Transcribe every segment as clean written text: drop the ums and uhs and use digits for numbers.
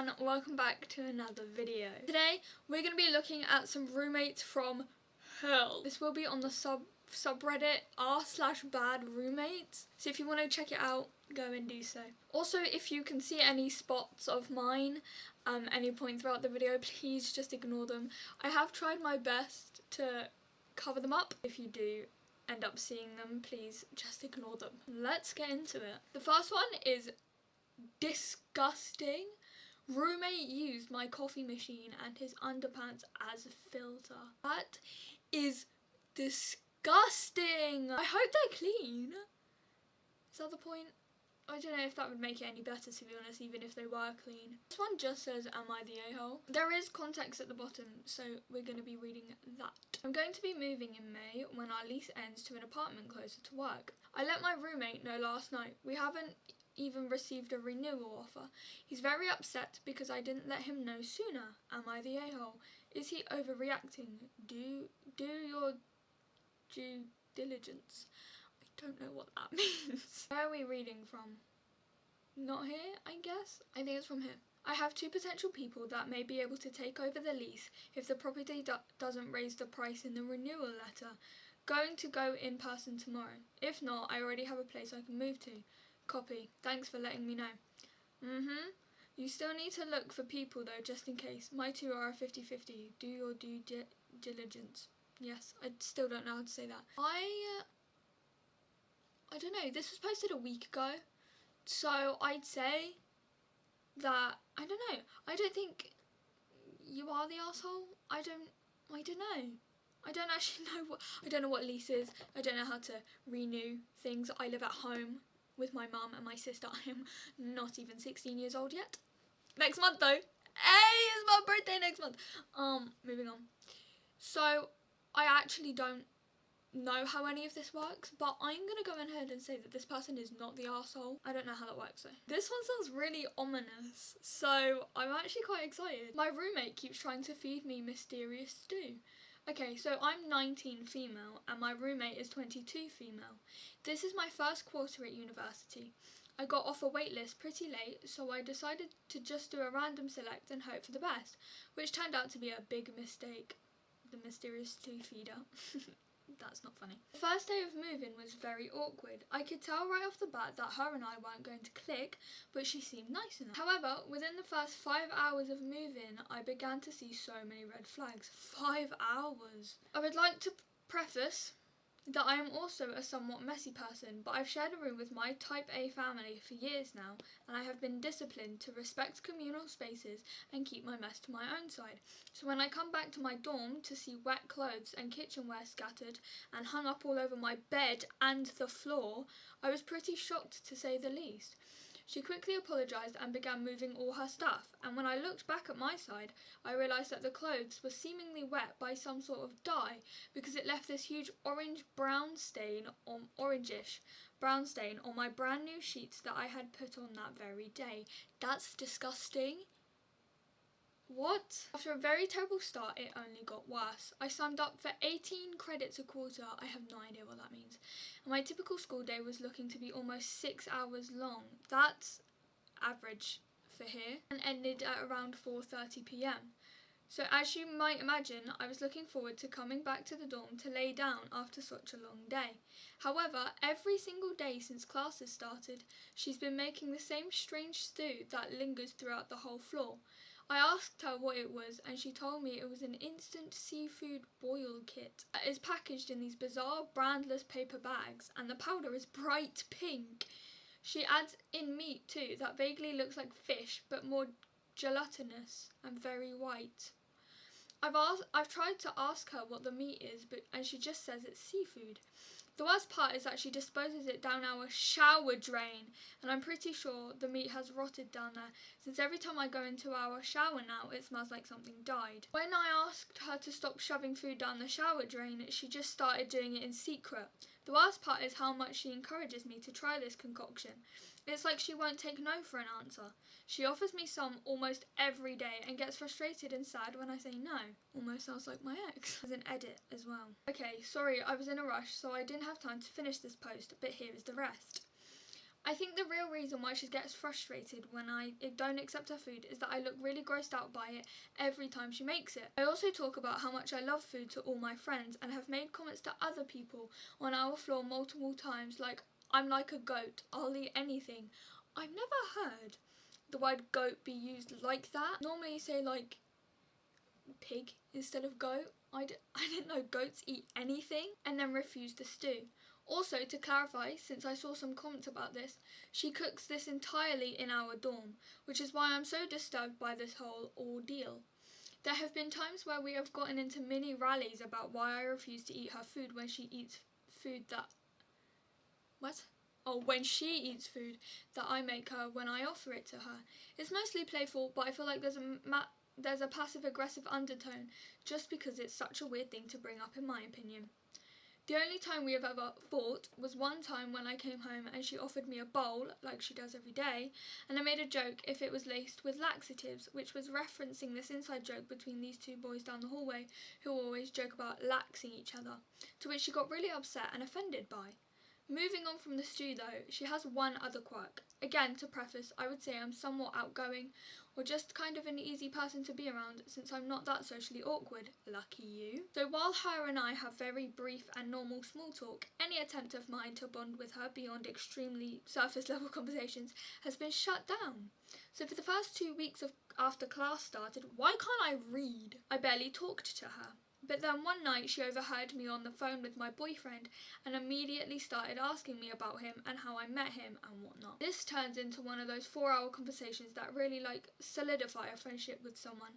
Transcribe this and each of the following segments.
everyone, welcome back to another video. Today we're going to be looking at some roommates from hell. This will be on the subreddit r/badroommates, so if you want to check it out, go and do so. Also, if you can see any spots of mine any point throughout the video, please just ignore them. I have tried my best to cover them up. If you do end up seeing them, please just ignore them. Let's get into it. The first one is disgusting. Roommate used my coffee machine and his underpants as a filter. That is disgusting. I hope they're clean. Is that the point? I don't know if that would make it any better, to be honest, even if they were clean. This one just says, am I the a-hole? There is context at the bottom, so we're going to be reading that. I'm going to be moving in May when our lease ends to an apartment closer to work. I let my roommate know last night. We haven't even received a renewal offer. He's very upset because I didn't let him know sooner. Am I the a-hole? Is he overreacting? Do your due diligence. I don't know what that means. Where are we reading from? Not here, I guess? I think it's from here. I have two potential people that may be able to take over the lease if the property doesn't raise the price in the renewal letter. Going to go in person tomorrow. If not, I already have a place I can move to. Copy. Thanks for letting me know. You still need to look for people though, just in case. My two are a 50-50. Do your due diligence. Yes, I still don't know how to say that. I don't know, this was posted a week ago, so I'd say that, I don't know, I don't think you are the arsehole. I don't know. I don't actually know I don't know what lease is. I don't know how to renew things. I live at home with my mum and my sister. I am not even 16 years old yet. Next month though. Hey, it's my birthday next month. Moving on. So, I actually don't know how any of this works, but I'm gonna go ahead and say that this person is not the arsehole. I don't know how that works though. This one sounds really ominous, so I'm actually quite excited. My roommate keeps trying to feed me mysterious stew. Okay, so I'm 19 female and my roommate is 22 female. This is my first quarter at university. I got off a waitlist pretty late, so I decided to just do a random select and hope for the best, which turned out to be a big mistake. The mysterious stew feeder. That's not funny. The first day of moving was very awkward. I could tell right off the bat that her and I weren't going to click, but she seemed nice enough. However, within the first 5 hours of moving, I began to see so many red flags. 5 hours! I would like to preface that I am also a somewhat messy person, but I've shared a room with my type A family for years now, and I have been disciplined to respect communal spaces and keep my mess to my own side. So when I come back to my dorm to see wet clothes and kitchenware scattered and hung up all over my bed and the floor, I was pretty shocked to say the least. She quickly apologised and began moving all her stuff, and when I looked back at my side, I realised that the clothes were seemingly wet by some sort of dye because it left this huge orangish brown stain on my brand new sheets that I had put on that very day. That's disgusting. What? After a very terrible start, it only got worse. I signed up for 18 credits a quarter. I have no idea what that means. And my typical school day was looking to be almost 6 hours long. That's average for here. And ended at around 4:30 p.m. So as you might imagine, I was looking forward to coming back to the dorm to lay down after such a long day. However, every single day since classes started, she's been making the same strange stew that lingers throughout the whole floor. I asked her what it was and she told me it was an instant seafood boil kit that is packaged in these bizarre brandless paper bags, and the powder is bright pink. She adds in meat too that vaguely looks like fish but more gelatinous and very white. I've tried to ask her what the meat is, and she just says it's seafood. The worst part is that she disposes it down our shower drain, and I'm pretty sure the meat has rotted down there, since every time I go into our shower now, it smells like something died. When I asked her to stop shoving food down the shower drain, she just started doing it in secret. The worst part is how much she encourages me to try this concoction. It's like she won't take no for an answer. She offers me some almost every day and gets frustrated and sad when I say no. Almost sounds like my ex. There's an edit as well. Okay, sorry, I was in a rush, so I didn't have time to finish this post, but here is the rest. I think the real reason why she gets frustrated when I don't accept her food is that I look really grossed out by it every time she makes it. I also talk about how much I love food to all my friends and have made comments to other people on our floor multiple times like, I'm like a goat, I'll eat anything. I've never heard the word goat be used like that. Normally you say like pig instead of goat. I didn't know goats eat anything, and then refuse the stew. Also, to clarify, since I saw some comments about this, she cooks this entirely in our dorm, which is why I'm so disturbed by this whole ordeal. There have been times where we have gotten into mini rallies about why I refuse to eat her food when she eats food that... What? Oh, when she eats food that I make her when I offer it to her. It's mostly playful, but I feel like there's a passive-aggressive undertone just because it's such a weird thing to bring up in my opinion. The only time we have ever fought was one time when I came home and she offered me a bowl, like she does every day, and I made a joke if it was laced with laxatives, which was referencing this inside joke between these two boys down the hallway who always joke about laxing each other, to which she got really upset and offended by. Moving on from the stew though, she has one other quirk. Again, to preface, I would say I'm somewhat outgoing, or just kind of an easy person to be around since I'm not that socially awkward. Lucky you. So while her and I have very brief and normal small talk, any attempt of mine to bond with her beyond extremely surface level conversations has been shut down. So for the first 2 weeks after class started, why can't I read? I barely talked to her. But then one night she overheard me on the phone with my boyfriend and immediately started asking me about him and how I met him and whatnot. This turns into one of those 4-hour conversations that really solidify a friendship with someone,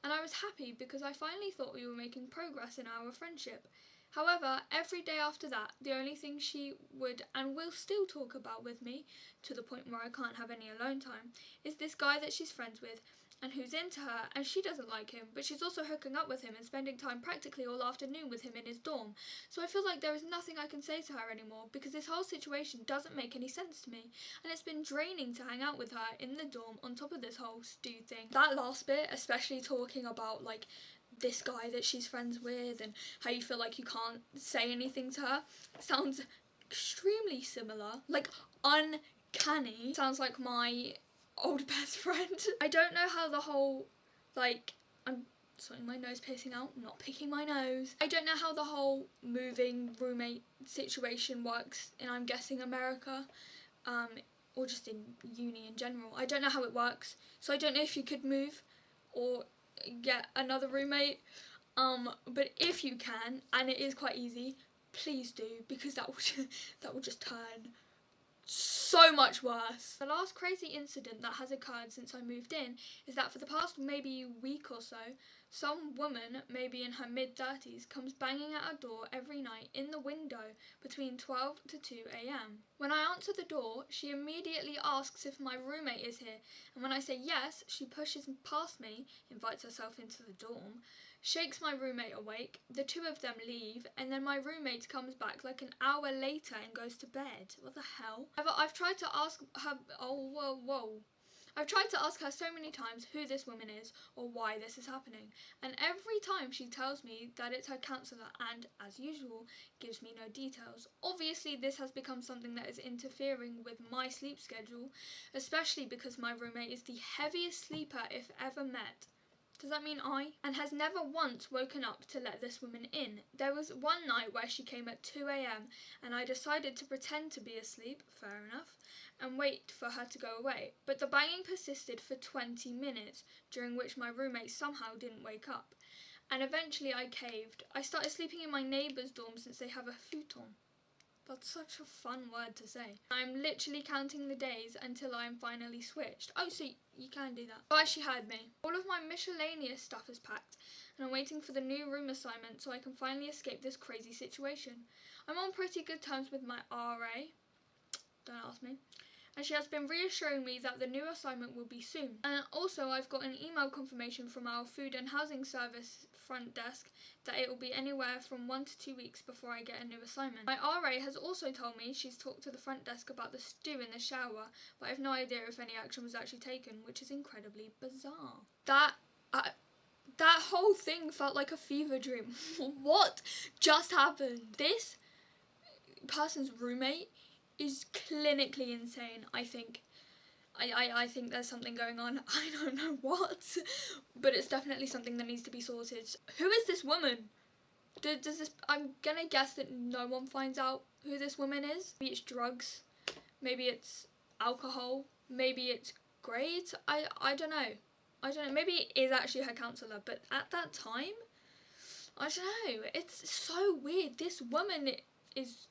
and I was happy because I finally thought we were making progress in our friendship. However, every day after that, the only thing she would and will still talk about with me, to the point where I can't have any alone time, is this guy that she's friends with and who's into her, and she doesn't like him, but she's also hooking up with him and spending time practically all afternoon with him in his dorm. So I feel like there is nothing I can say to her anymore because this whole situation doesn't make any sense to me, and it's been draining to hang out with her in the dorm on top of this whole stew thing. That last bit, especially talking about this guy that she's friends with and how you feel like you can't say anything to her, sounds extremely similar, uncanny. Sounds like my old best friend. I don't know how the whole, I'm sorry, my nose piercing out, not picking my nose. I don't know how the whole moving roommate situation works in, I'm guessing, America, or just in uni in general. I don't know how it works, so I don't know if you could move or get another roommate, but if you can, and it is quite easy, please do, because that will just turn so much worse. The last crazy incident that has occurred since I moved in is that for the past maybe week or so, some woman, maybe in her mid-30s, comes banging at our door every night in the window between 12 to 2 a.m. When I answer the door, she immediately asks if my roommate is here, and when I say yes, she pushes past me, invites herself into the dorm, shakes my roommate awake, the two of them leave, and then my roommate comes back like an hour later and goes to bed. What the hell? I've tried to ask her, I've tried to ask her so many times who this woman is or why this is happening, and every time she tells me that it's her counsellor and, as usual, gives me no details. Obviously this has become something that is interfering with my sleep schedule, especially because my roommate is the heaviest sleeper if ever met. Does that mean and has never once woken up to let this woman in. There was one night where she came at 2 a.m. and I decided to pretend to be asleep, fair enough, and wait for her to go away. But the banging persisted for 20 minutes, during which my roommate somehow didn't wake up. And eventually I caved. I started sleeping in my neighbour's dorm since they have a futon. That's such a fun word to say. I'm literally counting the days until I'm finally switched. Oh, so you can do that. But she heard me. All of my miscellaneous stuff is packed, and I'm waiting for the new room assignment so I can finally escape this crazy situation. I'm on pretty good terms with my RA. Don't ask me. And she has been reassuring me that the new assignment will be soon. And also I've got an email confirmation from our food and housing service front desk that it will be anywhere from 1 to 2 weeks before I get a new assignment. My RA has also told me she's talked to the front desk about the stew in the shower, but I have no idea if any action was actually taken, which is incredibly bizarre. That whole thing felt like a fever dream. What just happened? This person's roommate is clinically insane, I think. I think there's something going on. I don't know what, but it's definitely something that needs to be sorted. Who is this woman? Does this? I'm gonna guess that no one finds out who this woman is. Maybe it's drugs. Maybe it's alcohol. Maybe it's grades. I don't know. I don't know. Maybe it is actually her counsellor. But at that time, I don't know. It's so weird. This woman is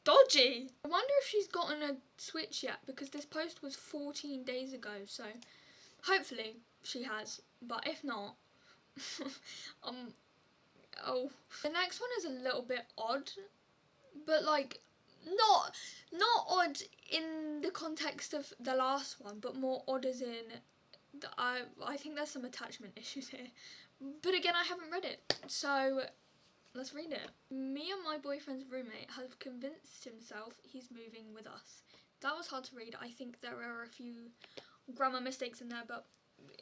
dodgy. I wonder if she's gotten a switch yet, because this post was 14 days ago. So hopefully she has. But if not, oh, the next one is a little bit odd, but like not odd in the context of the last one, but more odd as in I think there's some attachment issues here. But again, I haven't read it, so let's read it. Me and my boyfriend's roommate have convinced himself he's moving with us. That was hard to read. I think there are a few grammar mistakes in there, but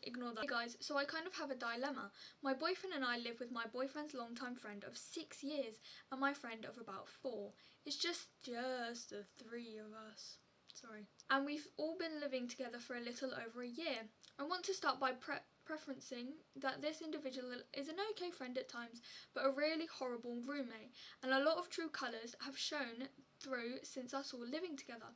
ignore that. Hey guys, so I kind of have a dilemma. My boyfriend and I live with my boyfriend's longtime friend of 6 years and my friend of about 4. It's just the 3 of us. Sorry. And we've all been living together for a little over a year. I want to start by preferencing that this individual is an okay friend at times, but a really horrible roommate, and a lot of true colours have shown through since us all living together.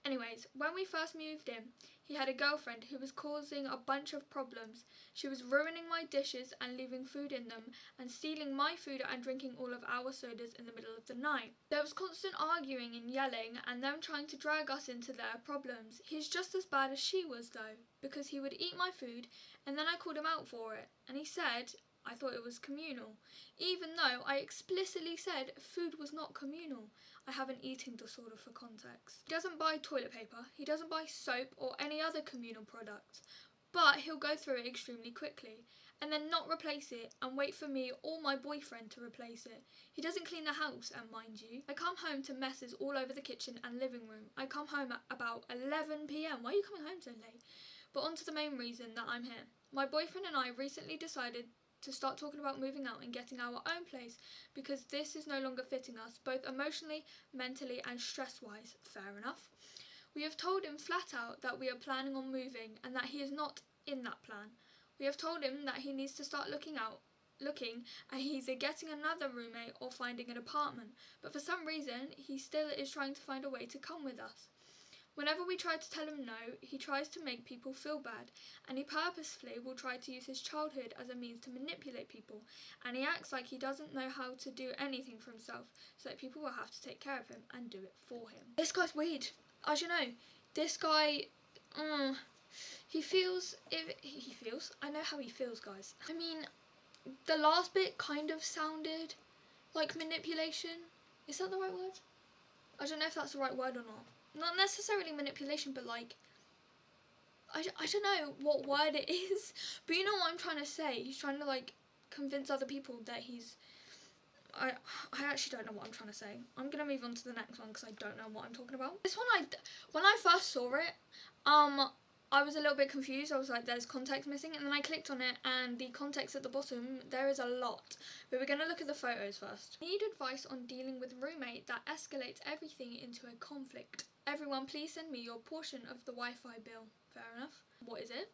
Anyways, when we first moved in, he had a girlfriend who was causing a bunch of problems. She was ruining my dishes and leaving food in them, and stealing my food and drinking all of our sodas in the middle of the night. There was constant arguing and yelling, and them trying to drag us into their problems. He's just as bad as she was though, because he would eat my food, and then I called him out for it, and he said I thought it was communal, even though I explicitly said food was not communal. I have an eating disorder for context. He doesn't buy toilet paper, he doesn't buy soap or any other communal products, but he'll go through it extremely quickly and then not replace it and wait for me or my boyfriend to replace it. He doesn't clean the house, and mind you, I come home to messes all over the kitchen and living room. I come home at about 11 p.m. Why are you coming home so late? But on to the main reason that I'm here. My boyfriend and I recently decided to start talking about moving out and getting our own place, because this is no longer fitting us, both emotionally, mentally and stress-wise. Fair enough. We have told him flat out that we are planning on moving and that he is not in that plan. We have told him that he needs to start looking and he's either getting another roommate or finding an apartment, but for some reason he still is trying to find a way to come with us. Whenever we try to tell him no, he tries to make people feel bad, and he purposefully will try to use his childhood as a means to manipulate people, and he acts like he doesn't know how to do anything for himself, so that people will have to take care of him and do it for him. This guy's weird. As you know, this guy, he feels, I know how he feels, guys. I mean, the last bit kind of sounded like manipulation. Is that the right word? I don't know if that's the right word or not. Not necessarily manipulation, but like, I don't know what word it is, but you know what I'm trying to say. He's trying to like convince other people that he's, I actually don't know what I'm trying to say. I'm going to move on to the next one because I don't know what I'm talking about. This one, when I first saw it, I was a little bit confused. I was like, there's context missing, and then I clicked on it, and the context at the bottom, there is a lot. But we're going to look at the photos first. Need advice on dealing with roommate that escalates everything into a conflict. Everyone, please send me your portion of the Wi-Fi bill. Fair enough. What is it?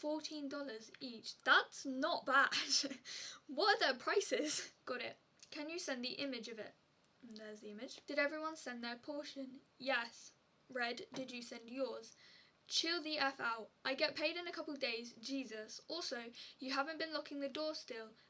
$14 each. That's not bad. What are their prices? Got it. Can you send the image of it? And there's the image. Did everyone send their portion? Yes. Red, did you send yours? Chill the F out. I get paid in a couple days. Jesus. Also, you haven't been locking the door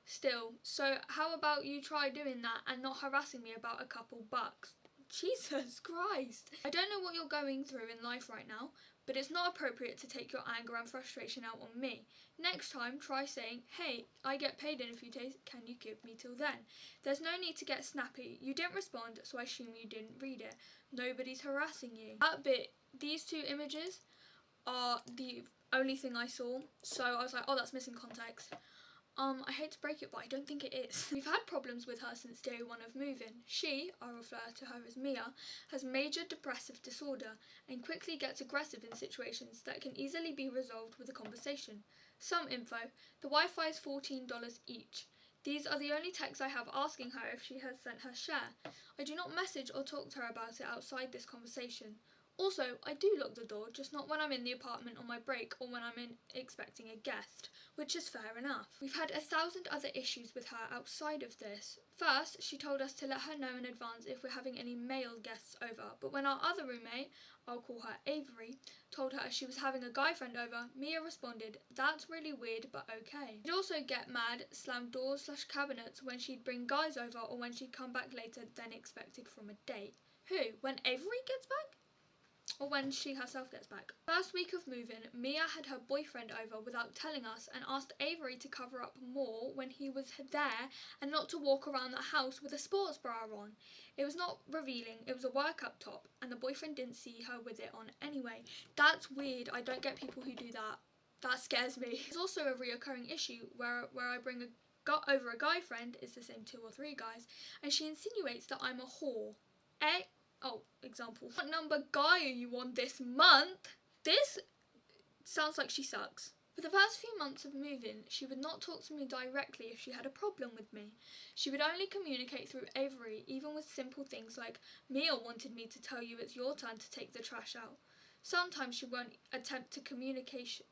still. So how about you try doing that and not harassing me about a couple bucks? Jesus Christ. I don't know what you're going through in life right now, but it's not appropriate to take your anger and frustration out on me. Next time, try saying, hey, I get paid in a few days, can you give me till then? There's no need to get snappy. You didn't respond, so I assume you didn't read it. Nobody's harassing you. That bit, these two images are the only thing I saw, so I was like, oh, that's missing context. I hate to break it, but I don't think it is. We've had problems with her since day one of moving. She, I refer to her as Mia, has major depressive disorder and quickly gets aggressive in situations that can easily be resolved with a conversation. Some info. The Wi-Fi is $14 each. These are the only texts I have asking her if she has sent her share. I do not message or talk to her about it outside this conversation. Also, I do lock the door, just not when I'm in the apartment on my break or when I'm expecting a guest, which is fair enough. We've had 1,000 other issues with her outside of this. First, she told us to let her know in advance if we're having any male guests over, but when our other roommate, I'll call her Avery, told her she was having a guy friend over, Mia responded, "That's really weird, but okay." She'd also get mad, slam doors/cabinets when she'd bring guys over or when she'd come back later than expected from a date. Who? When Avery gets back? Or when she herself gets back. First week of moving, Mia had her boyfriend over without telling us and asked Avery to cover up more when he was there and not to walk around the house with a sports bra on. It was not revealing, it was a workout top, and the boyfriend didn't see her with it on anyway. That's weird. I don't get people who do that. That scares me. There's also a reoccurring issue where I bring over a guy friend, it's the same 2 or 3 guys, and she insinuates that I'm a whore. Example. What number guy are you on this month? This sounds like she sucks. For the first few months of moving, she would not talk to me directly if she had a problem with me. She would only communicate through Avery, even with simple things like, Mia wanted me to tell you it's your turn to take the trash out. Sometimes she won't attempt communication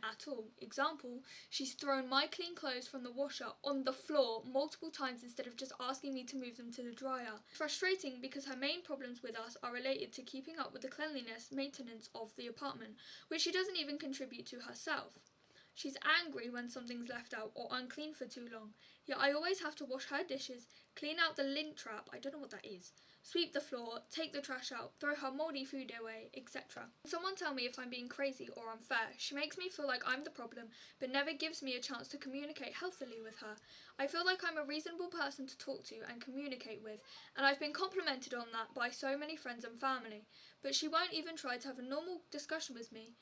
at all. Example, she's thrown my clean clothes from the washer on the floor multiple times instead of just asking me to move them to the dryer. Frustrating because her main problems with us are related to keeping up with the cleanliness maintenance of the apartment, which she doesn't even contribute to herself. She's angry when something's left out or unclean for too long, yet I always have to wash her dishes, clean out the lint trap, I don't know what that is, sweep the floor, take the trash out, throw her mouldy food away, etc. Someone tell me if I'm being crazy or unfair. She makes me feel like I'm the problem, but never gives me a chance to communicate healthily with her. I feel like I'm a reasonable person to talk to and communicate with, and I've been complimented on that by so many friends and family, but she won't even try to have a normal discussion with me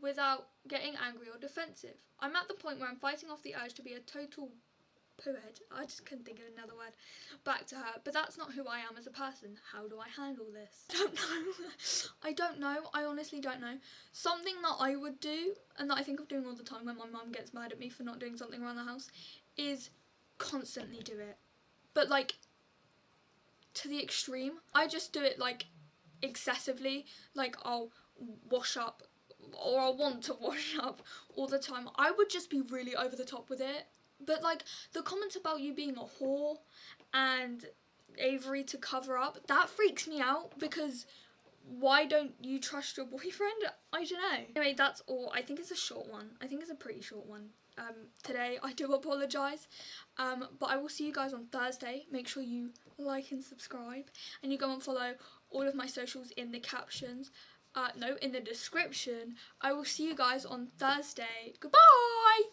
without getting angry or defensive. I'm at the point where I'm fighting off the urge to be a total poo-head, I just couldn't think of another word, back to her, but that's not who I am as a person. How do I handle this? I don't know. I honestly don't know. Something that I would do, and that I think of doing all the time when my mum gets mad at me for not doing something around the house, is constantly do it. But like, to the extreme. I just do it like excessively, like I'll wash up, or I want to wash up all the time. I would just be really over the top with it. But like the comments about you being a whore and Avery to cover up, that freaks me out because why don't you trust your boyfriend? I don't know. Anyway, that's all. I think it's a short one. I think it's a pretty short one. Today, I do apologise. But I will see you guys on Thursday. Make sure you like and subscribe. And you go and follow all of my socials in the captions. No, in the description. I will see you guys on Thursday. Goodbye!